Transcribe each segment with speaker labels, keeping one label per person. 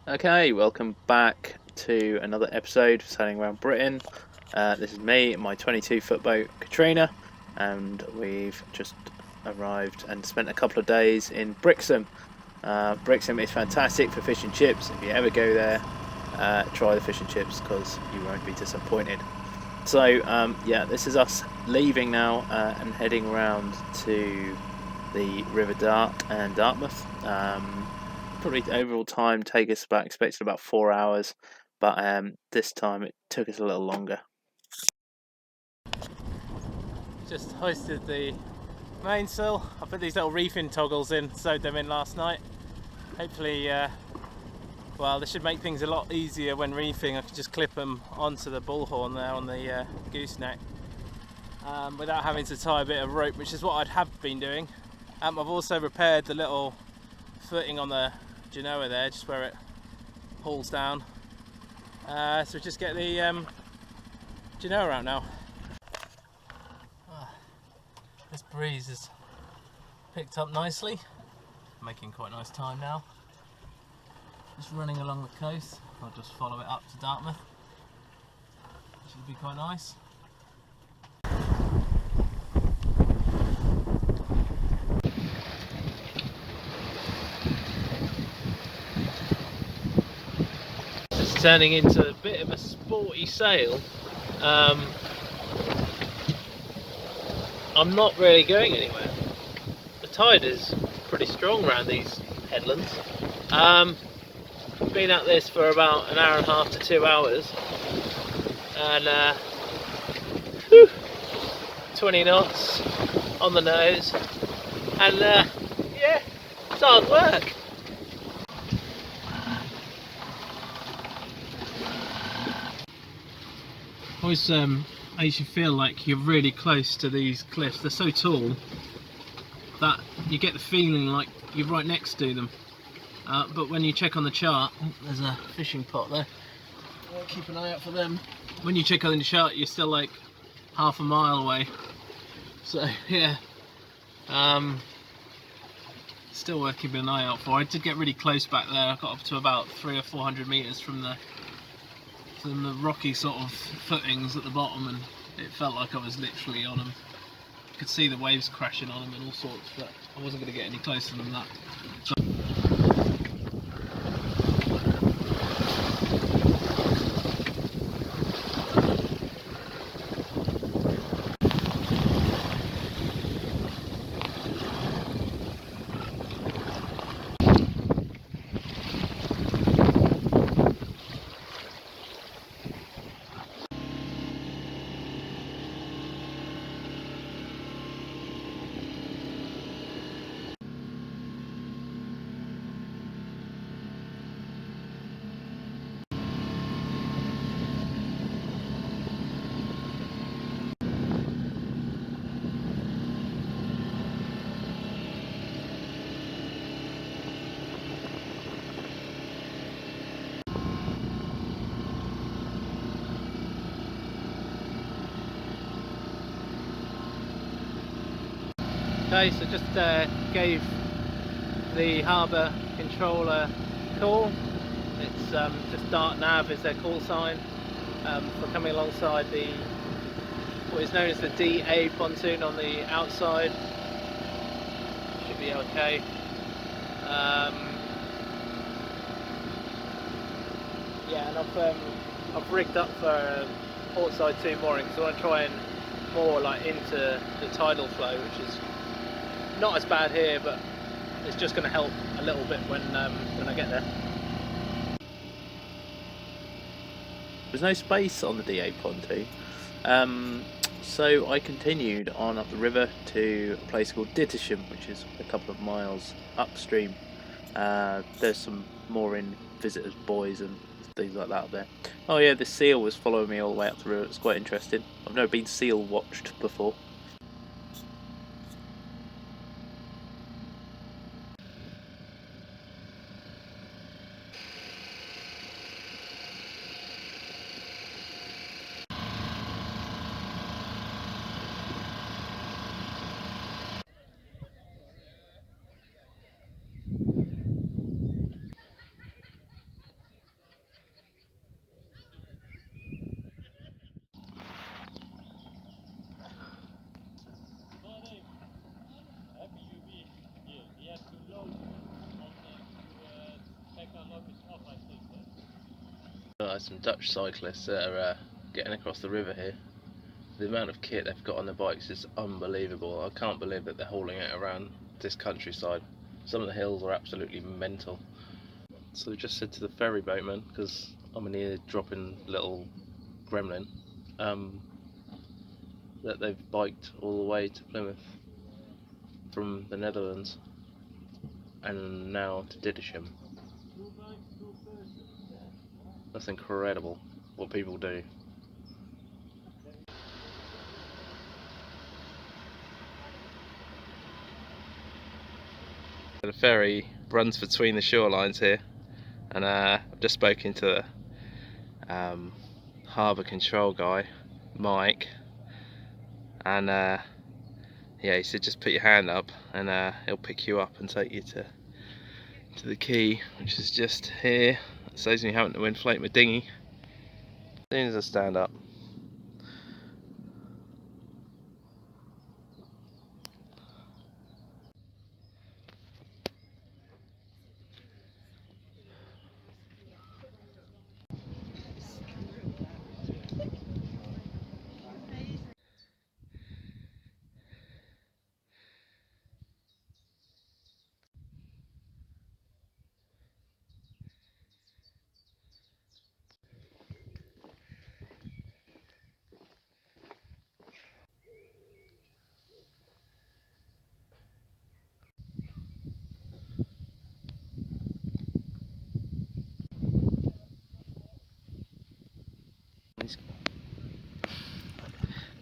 Speaker 1: Okay, welcome back to another episode of Sailing Around Britain. This is me, my 22-foot boat Katrina, and we've just arrived and spent a couple of days in Brixham. Brixham is fantastic for fish and chips. If you ever go there, try the fish and chips because you won't be disappointed. So yeah, this is us leaving now and heading round to the River Dart and Dartmouth. Probably overall time take us expected about 4 hours, but this time it took us a little longer.
Speaker 2: Just hoisted the mainsail. I put these little reefing toggles in, sewed them in last night. Hopefully, well, this should make things a lot easier when reefing. I can just clip them onto the bullhorn there on the gooseneck without having to tie a bit of rope, which is what I'd have been doing. I've also repaired the little footing on the genoa there, just where it pulls down. So just get the genoa out now. This breeze has picked up nicely, making quite nice time now. Just running along the coast. I'll just follow it up to Dartmouth, which will be quite nice. It's turning into a bit of a sporty sail. I'm not really going anywhere. The tide is pretty strong around these headlands. Been at this for about an hour and a half to 2 hours, and 20 knots on the nose, and yeah, it's hard work. Always makes you feel like you're really close to these cliffs. They're so tall that you get the feeling like you're right next to them. But when you check on the chart, there's a fishing pot there. I'll keep an eye out for them. When you check on the chart, you're still like half a mile away. So yeah, still worth keeping an eye out for. I did get really close back there. I got up to about 300 or 400 meters from the rocky sort of footings at the bottom, and it felt like I was literally on them. I could see the waves crashing on them and all sorts, but I wasn't going to get any closer than that. Okay, so just gave the harbour controller a call. It's just Dart Nav is their call sign for coming alongside what is known as the DA pontoon on the outside. Should be okay. Yeah, and I've rigged up for portside 2 mooring because I want to try and moor like into the tidal flow, which is not as bad here, but it's just going to help a little bit when I get there.
Speaker 1: There's no space on the DA pontoon, so I continued on up the river to a place called Dittisham, which is a couple of miles upstream. There's some mooring visitors buoys and things like that up there. Oh yeah, the seal was following me all the way up the river. It's quite interesting. I've never been seal watched before.
Speaker 3: Some Dutch cyclists that are getting across the river here. The amount of kit they've got on their bikes is unbelievable. I can't believe that they're hauling it around this countryside. Some of the hills are absolutely mental. So we just said to the ferry boatman, because I'm an ear-dropping little gremlin, that they've biked all the way to Plymouth from the Netherlands and now to Dittisham. That's incredible what people do. The ferry runs between the shorelines here, and I've just spoken to the harbour control guy, Mike, and yeah, he said just put your hand up and he'll pick you up and take you to the quay, which is just here. It saves me having to inflate my dinghy. As soon as I stand up.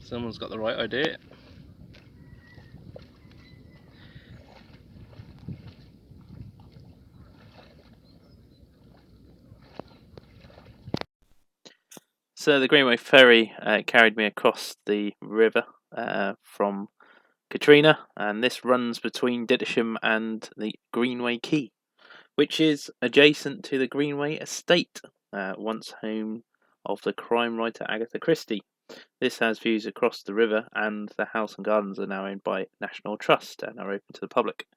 Speaker 3: Someone's got the right idea.
Speaker 1: So the Greenway ferry carried me across the river from Katrina, and this runs between Dittisham and the Greenway Quay, which is adjacent to the Greenway estate, once home of the crime writer Agatha Christie. This has views across the river, and the house and gardens are now owned by National Trust and are open to the public.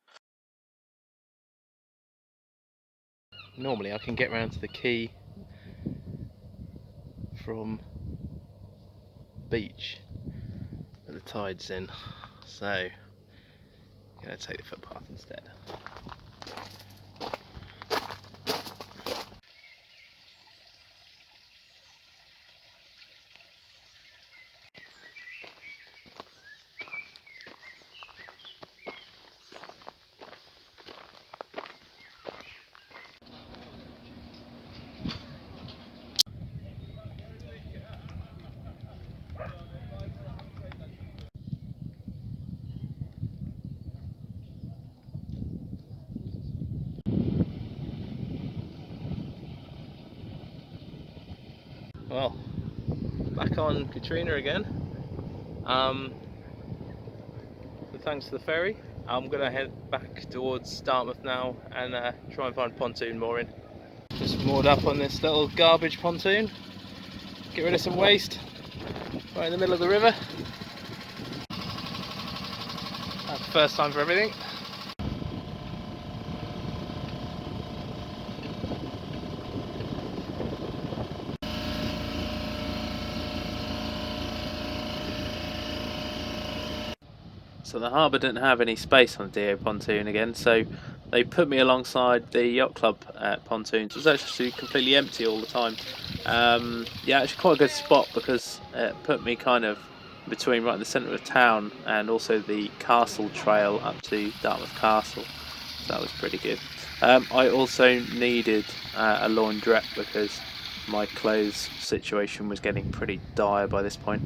Speaker 3: Normally I can get round to the quay from beach, but the tide's in, so I'm going to take the footpath instead. Well, back on Katrina again. So thanks to the ferry, I'm going to head back towards Dartmouth now and try and find pontoon mooring. Just moored up on this little garbage pontoon. Get rid of some waste right in the middle of the river. That's the first time for everything.
Speaker 1: So the harbour didn't have any space on the DO pontoon again, so they put me alongside the yacht club pontoons. It was actually completely empty all the time. Yeah, actually quite a good spot because it put me kind of between right in the centre of town and also the castle trail up to Dartmouth Castle. So that was pretty good. I also needed a laundrette because my clothes situation was getting pretty dire by this point.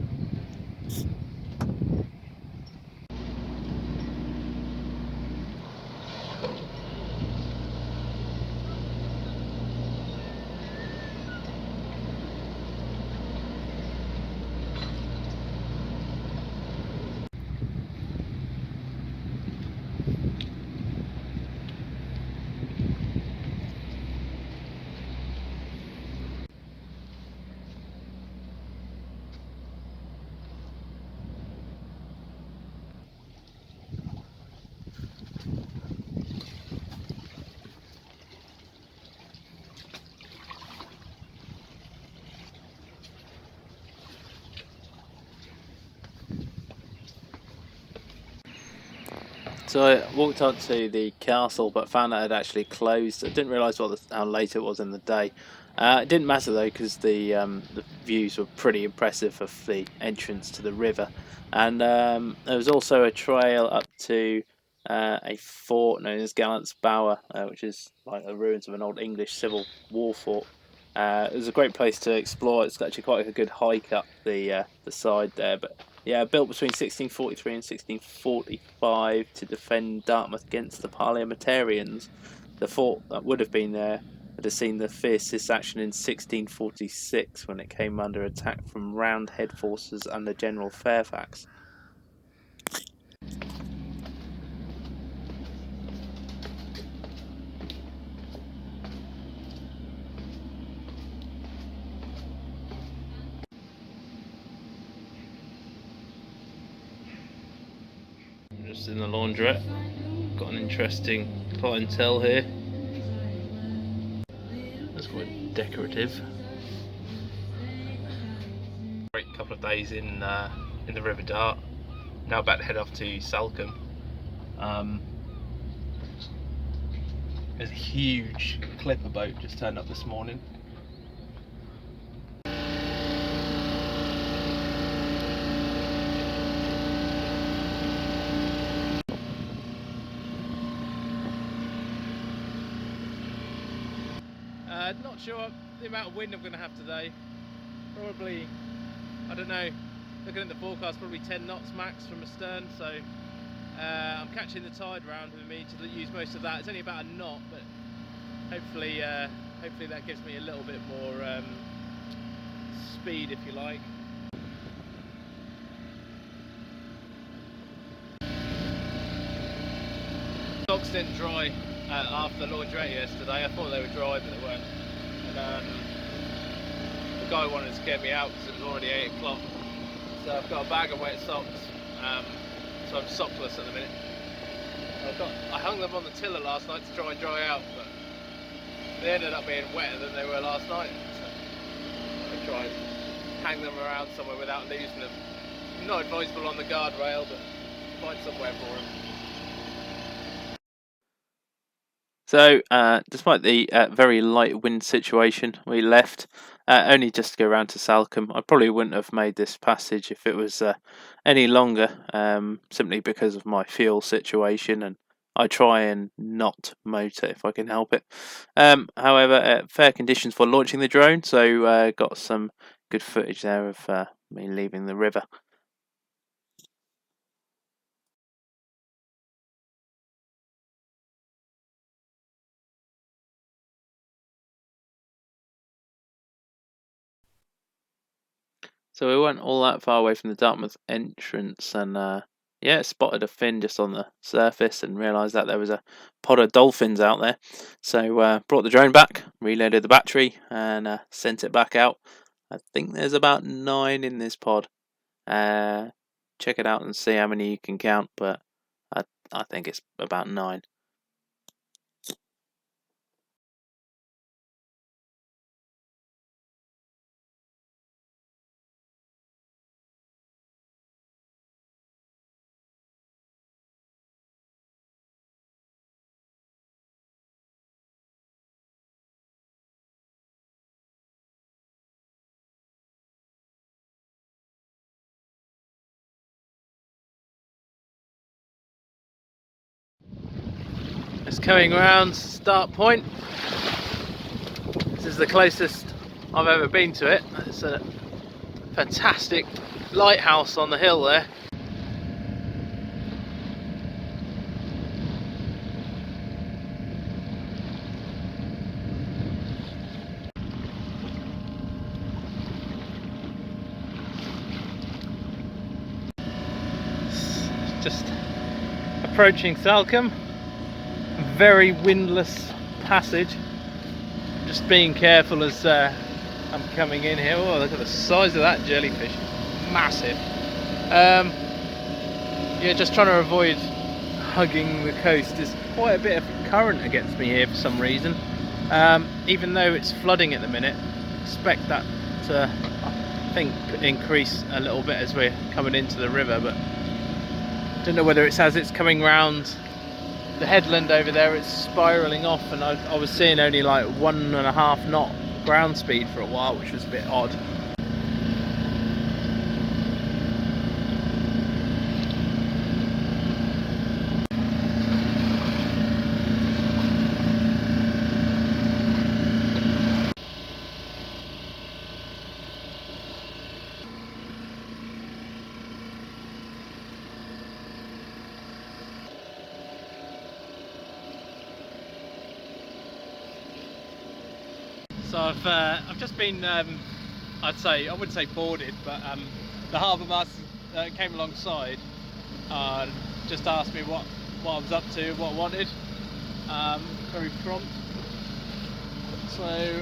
Speaker 1: So I walked up to the castle, but found out it had actually closed. I didn't realise how late it was in the day. It didn't matter though, because the views were pretty impressive of the entrance to the river, and there was also a trail up to a fort known as Gallant's Bower, which is like the ruins of an old English Civil War fort. It was a great place to explore. It's actually quite a good hike up the side there, but yeah, built between 1643 and 1645 to defend Dartmouth against the Parliamentarians. The fort that would have been there would have seen the fiercest action in 1646 when it came under attack from Roundhead forces under General Fairfax. Just in the laundrette, got an interesting clientele here. That's quite decorative. Great couple of days in the River Dart. Now about to head off to Salcombe. There's a huge clipper boat just turned up this morning. Not sure the amount of wind I'm going to have today. Probably, I don't know, looking at the forecast, probably 10 knots max from astern, so I'm catching the tide round with me to use most of that. It's only about a knot, but hopefully that gives me a little bit more speed, if you like. Socks didn't dry after the laundrette yesterday. I thought they were dry, but they weren't. And the guy wanted to get me out because it was already 8 o'clock. So I've got a bag of wet socks. So I'm sockless at the minute. I hung them on the tiller last night to try and dry out, but they ended up being wetter than they were last night. So I try and hang them around somewhere without losing them. Not advisable on the guardrail, but find somewhere for them. So, despite the very light wind situation, we left only just to go around to Salcombe. I probably wouldn't have made this passage if it was any longer, simply because of my fuel situation, and I try and not motor if I can help it. However, fair conditions for launching the drone, so got some good footage there of me leaving the river. So we weren't all that far away from the Dartmouth entrance, and yeah, spotted a fin just on the surface and realised that there was a pod of dolphins out there. So brought the drone back, reloaded the battery, and sent it back out. I think there's about 9 in this pod. Check it out and see how many you can count, but I think it's about 9. It's coming around start point. This is the closest I've ever been to it. It's a fantastic lighthouse on the hill there. Just approaching Salcombe. Very windless passage. Just being careful as I'm coming in here. Oh, look at the size of that jellyfish. Massive. Yeah, just trying to avoid hugging the coast. There's quite a bit of current against me here for some reason. Even though it's flooding at the minute, expect that to, I think, increase a little bit as we're coming into the river, but I don't know whether it's as it's coming round the headland over there, it's spiralling off, and I was seeing only like 1.5 knot ground speed for a while, which was a bit odd. So I've just been, I wouldn't say boarded, but the harbour master came alongside and just asked me what I was up to, what I wanted. Very prompt. So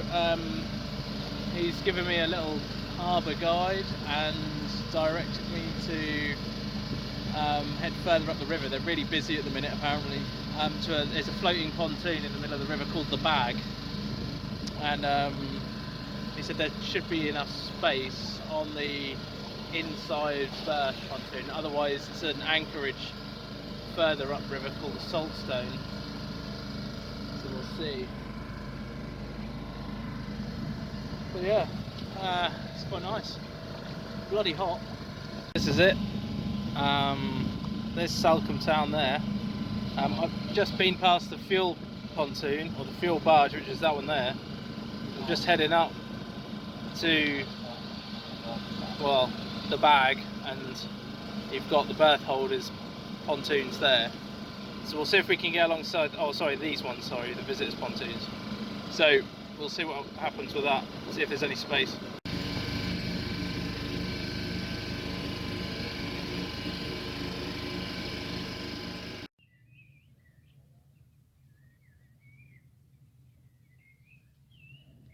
Speaker 1: he's given me a little harbour guide and directed me to head further up the river. They're really busy at the minute apparently. There's a floating pontoon in the middle of the river called the Bag. And he said there should be enough space on the inside berth pontoon, otherwise it's an anchorage further upriver called the Saltstone, so we'll see. But yeah, it's quite nice. Bloody hot. This is it. There's Salcombe town there. I've just been past the fuel pontoon, or the fuel barge, which is that one there. I'm just heading up to, well, the Bag, and you've got the berth holders pontoons there. So we'll see if we can get alongside, oh sorry, these ones, sorry, the visitors pontoons. So we'll see what happens with that, see if there's any space.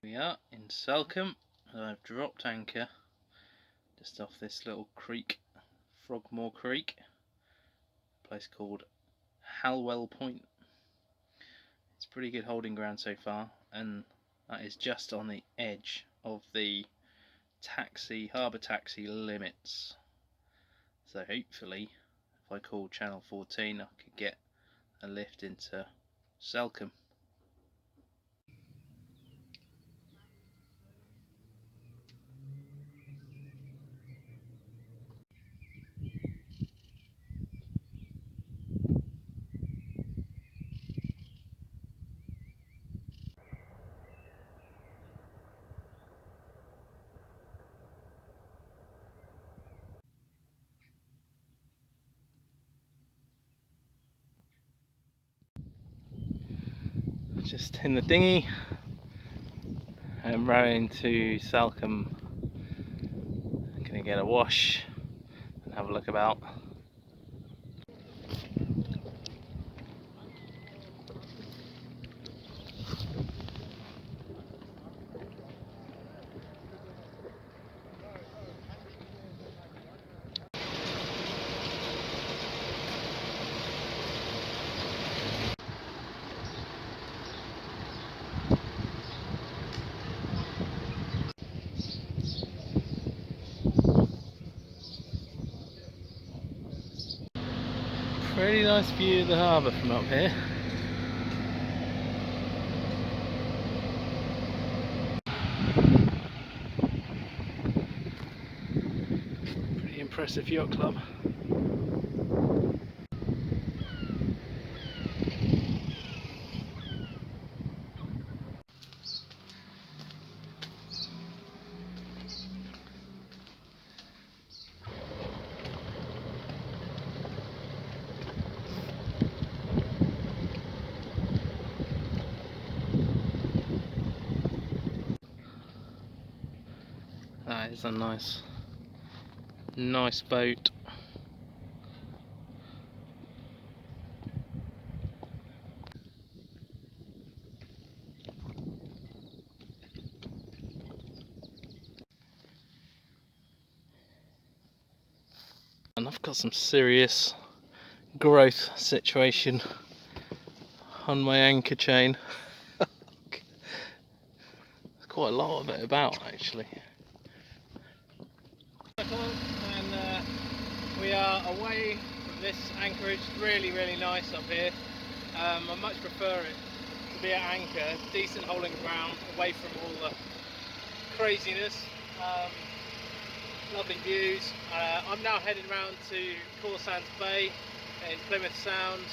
Speaker 1: We are in Salcombe, and I've dropped anchor just off this little creek, Frogmore Creek, a place called Halwell Point. It's pretty good holding ground so far, and that is just on the edge of the harbour taxi limits. So hopefully, if I call channel 14, I could get a lift into Salcombe. Just in the dinghy, I'm rowing to Salcombe. I'm gonna get a wash and have a look about. Pretty nice view of the harbour from up here. Pretty impressive yacht club. That is a nice boat. And I've got some serious growth situation on my anchor chain. There's quite a lot of it about actually. And we are away from this anchorage. Really nice up here.
Speaker 2: I much prefer it to be at anchor, decent holding ground, away from all the craziness. Lovely views. I'm now heading round to Cawsand Bay in Plymouth Sound.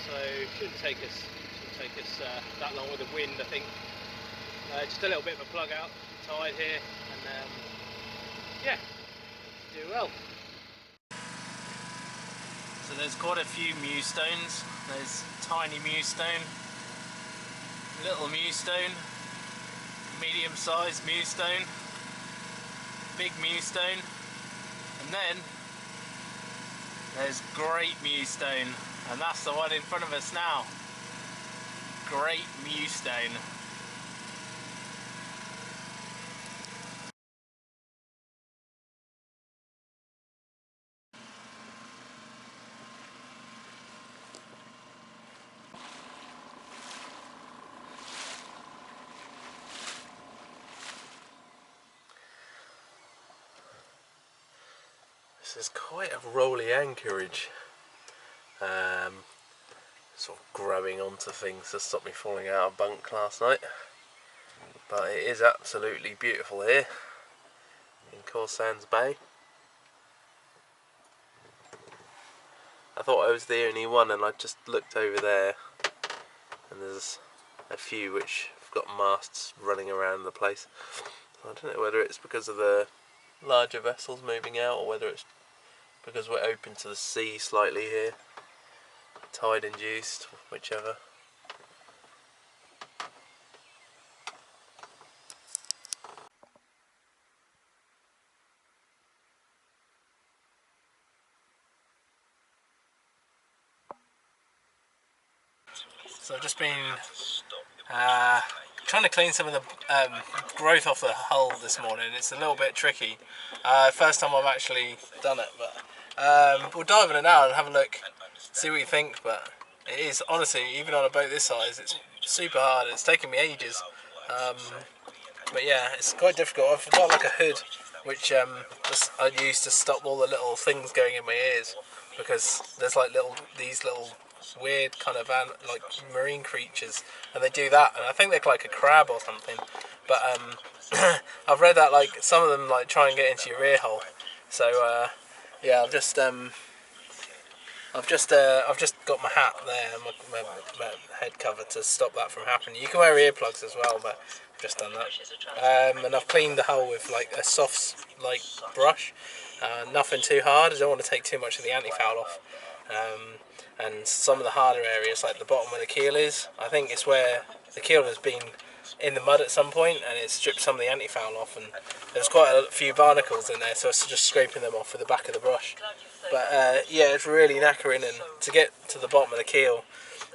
Speaker 2: So shouldn't take us that long with the wind, I think. Just a little bit of a plug out, tide here, and yeah, do well. So there's quite a few mewstones. There's tiny mewstone, little mewstone, medium-sized mewstone, big mewstone, and then there's great mewstone, and that's the one in front of us now. Great mewstone.
Speaker 4: This is quite a rolly anchorage, sort of grabbing onto things to stop me falling out of bunk last night, but it is absolutely beautiful here in Cawsand Bay. I thought I was the only one, and I just looked over there and there's a few which have got masts running around the place. I don't know whether it's because of the larger vessels moving out or whether it's because we're open to the sea slightly here, tide induced, whichever.
Speaker 2: So I've just been trying to clean some of the growth off the hull this morning. It's a little bit tricky. First time I've actually done it, but we'll dive in it now and have a look, see what you think. But it is, honestly, even on a boat this size, it's super hard. It's taken me ages. But yeah, it's quite difficult. I've got like a hood which I use to stop all the little things going in my ears, because there's like these little weird kind of like marine creatures, and they do that, and I think they're like a crab or something. But I've read that like some of them like try and get into your ear hole. So yeah, I've just got my hat there, my head cover to stop that from happening. You can wear earplugs as well, but I've just done that. And I've cleaned the hull with like a soft like brush, nothing too hard. I don't want to take too much of the anti-foul off. And some of the harder areas, like the bottom where the keel is, I think it's where the keel has been in the mud at some point, and it stripped some of the anti-foul off, and there's quite a few barnacles in there, so it's just scraping them off with the back of the brush. But yeah, it's really knackering, and to get to the bottom of the keel,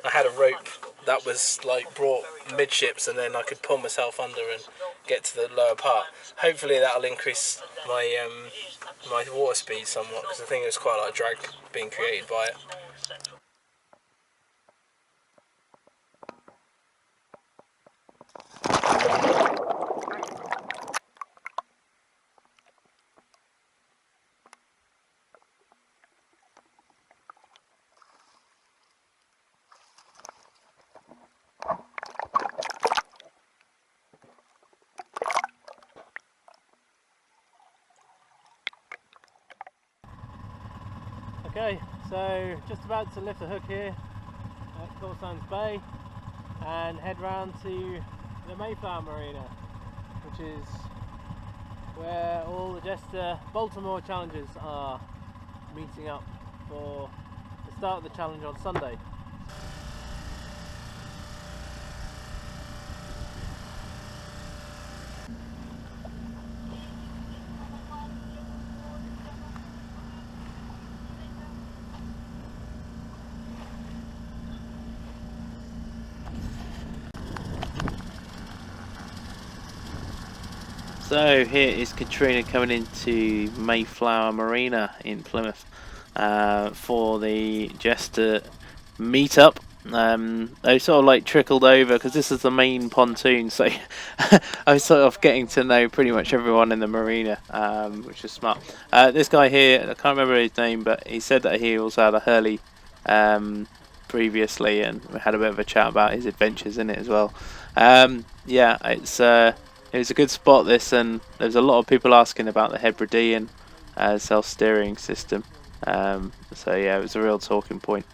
Speaker 2: I had a rope that was like brought midships, and then I could pull myself under and get to the lower part. Hopefully that'll increase my my water speed somewhat, because I think there's quite a lot of drag being created by it. Okay, so just about to lift the hook here at Cawsand Bay and head round to the Mayflower Marina, which is where all the Jester Baltimore challengers are meeting up for the start of the challenge on Sunday.
Speaker 1: So here is Katrina coming into Mayflower Marina in Plymouth for the Jester meetup. They sort of like trickled over because this is the main pontoon, so I was sort of getting to know pretty much everyone in the marina, which is smart. This guy here, I can't remember his name, but he said that he also had a Hurley previously, and we had a bit of a chat about his adventures in it as well. Yeah, it was a good spot this, and there's a lot of people asking about the Hebridean self-steering system. So yeah, it was a real talking point.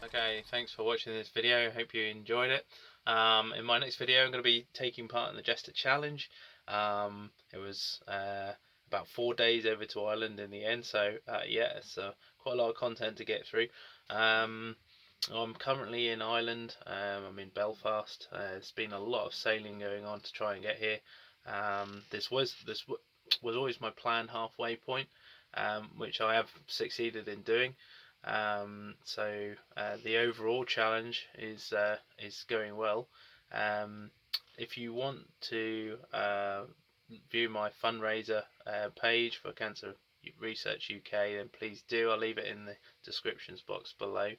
Speaker 1: Okay, thanks for watching this video. Hope you enjoyed it. In my next video, I'm going to be taking part in the Jester challenge. It was about 4 days over to Ireland in the end, so yeah, it's quite a lot of content to get through. I'm currently in Ireland. I'm in Belfast. There's been a lot of sailing going on to try and get here. This was always my planned halfway point, which I have succeeded in doing. So the overall challenge is going well. If you want to view my fundraiser page for Cancer Research UK, then please do. I'll leave it in the descriptions box below.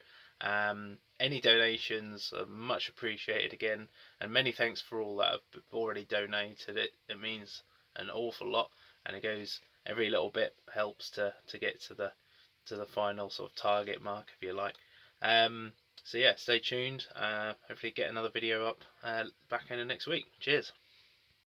Speaker 1: Any donations are much appreciated again, and many thanks for all that have already donated. It means an awful lot, and it goes, every little bit helps to get to the final sort of target mark, if you like. So yeah, stay tuned. Hopefully get another video up back in the next week. Cheers.